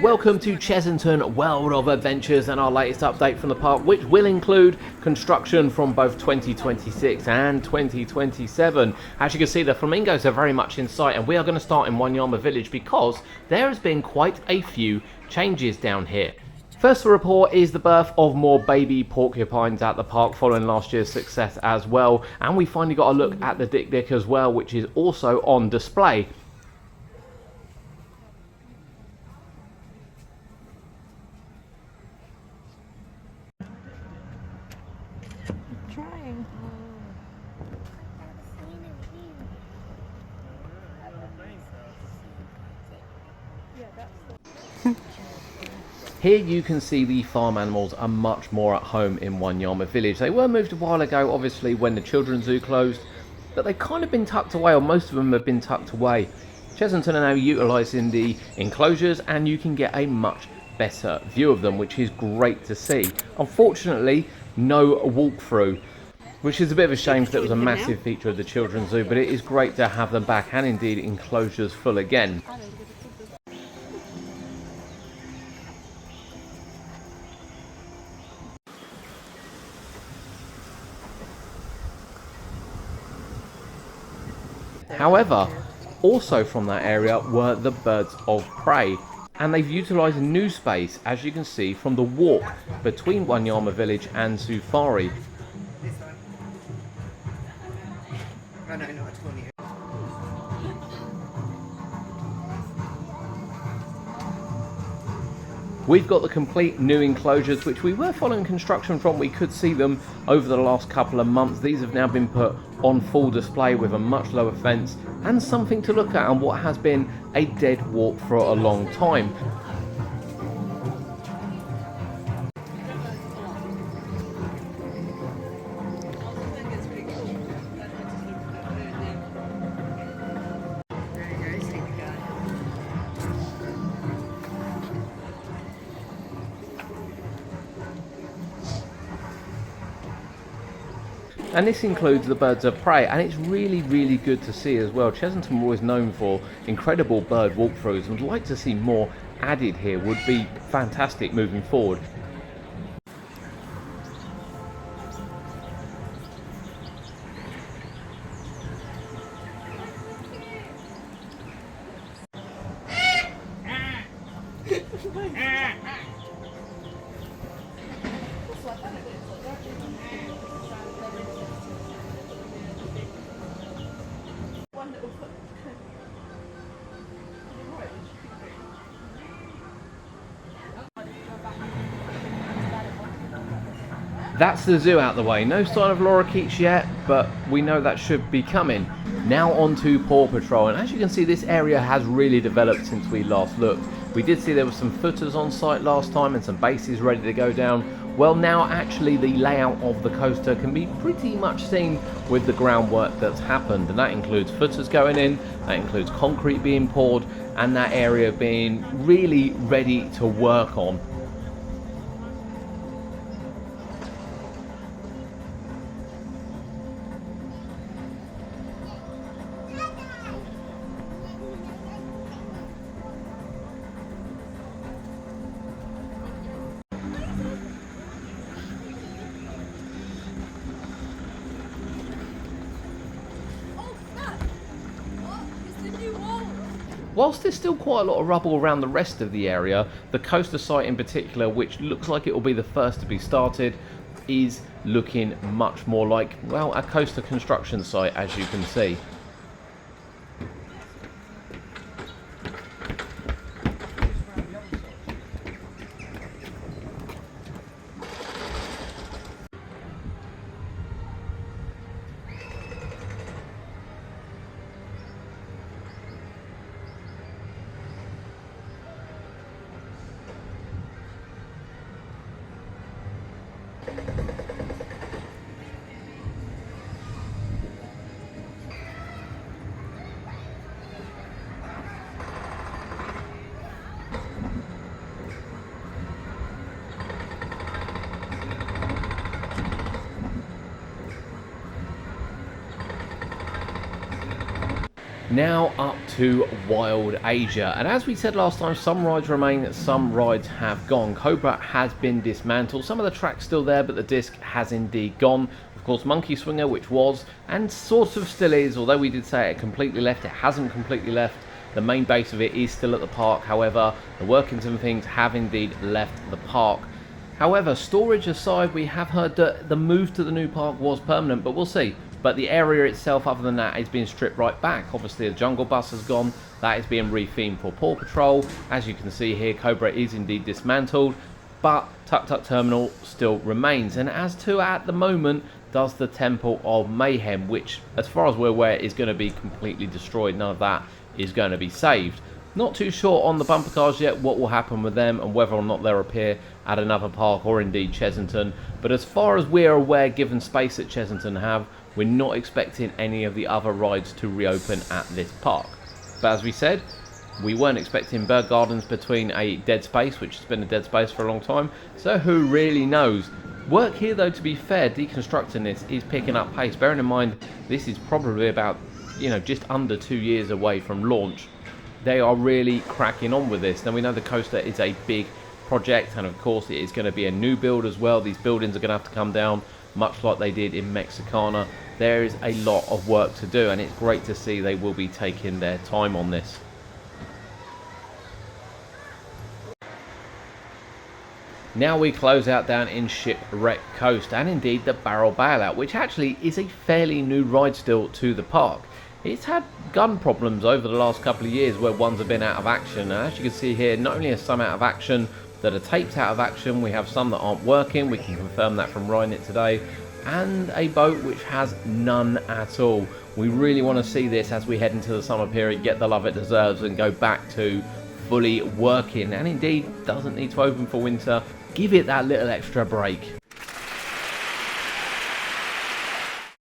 Welcome to Chessington World of Adventures and our latest update from the park, which will include construction from both 2026 and 2027. As you can see, the flamingos are very much in sight, and we are going to start in Wanyama village because there has been quite a few changes down here. First to report is the birth of more baby porcupines at the park following last year's success as well, and we finally got a look at the Dick Dick as well, which is also on display. Trying. Here you can see the farm animals are much more at home in Wanyama village. They were moved a while ago, obviously, when the children's zoo closed, but they've kind of been tucked away, or most of them have been tucked away. Chessington are now utilising the enclosures, and you can get a much better view of them, which is great to see. Unfortunately, no walkthrough, which is a bit of a shame because it was a massive feature of the children's zoo, but it is great to have them back, and indeed enclosures full again. However, also from that area were the birds of prey, and they've utilised new space, as you can see, from the walk between Wanyama village and Zufari. We've got the complete new enclosures, which we were following construction from. We could see them over the last couple of months. These have now been put on full display with a much lower fence and something to look at on what has been a dead walk for a long time. And this includes the birds of prey, and it's really good to see as well. Chessington were always known for incredible bird walkthroughs, and would like to see more added here. Would be fantastic moving forward. That's the zoo out the way. No sign of lorikeets yet, but we know that should be coming. Now on to Paw Patrol, and as you can see, this area has really developed since we last looked. We did see there were some footers on site last time and some bases ready to go down. Well, now actually the layout of the coaster can be pretty much seen with the groundwork that's happened, and that includes footers going in, that includes concrete being poured, and that area being really ready to work on. Whilst there's still quite a lot of rubble around the rest of the area, the coaster site in particular, which looks like it will be the first to be started, is looking much more like, well, a coaster construction site, as you can see. Now up to Wild Asia, and as we said last time, some rides remain, some rides have gone. Cobra has been dismantled, some of the track's still there, but the disc has indeed gone. Of course, Monkey Swinger, which was, and sort of still is, although we did say it completely left, it hasn't completely left. The main base of it is still at the park, however, the workings and things have indeed left the park. However, storage aside, we have heard that the move to the new park was permanent, but we'll see. But the area itself, other than that, is being stripped right back. Obviously, the Jungle Bus has gone. That is being rethemed for Paw Patrol. As you can see here, Cobra is indeed dismantled, but Tuk Tuk Terminal still remains. And as to, at the moment, does the Temple of Mayhem, which, as far as we're aware, is going to be completely destroyed. None of that is going to be saved. Not too sure on the bumper cars yet what will happen with them and whether or not they'll appear at another park or indeed Chessington. But as far as we're aware, given space that Chessington have, we're not expecting any of the other rides to reopen at this park. But as we said, we weren't expecting Bird Gardens between a dead space, which has been a dead space for a long time, so who really knows. Work here though, to be fair, deconstructing this is picking up pace. Bearing in mind this is probably about, just under 2 years away from launch. They are really cracking on with this. Now we know the coaster is a big project, and of course it is going to be a new build as well. These buildings are going to have to come down, much like they did in Mexicana. There is a lot of work to do, and it's great to see they will be taking their time on this. Now we close out down in Shipwreck Coast, and indeed the Barrel Bailout, which actually is a fairly new ride still to the park. It's had gun problems over the last couple of years where ones have been out of action, and as you can see here, not only are some out of action that are taped out of action, we have some that aren't working, we can confirm that from riding it today, and a boat which has none at all. We really want to see this as we head into the summer period, get the love it deserves and go back to fully working, and indeed doesn't need to open for winter. Give it that little extra break.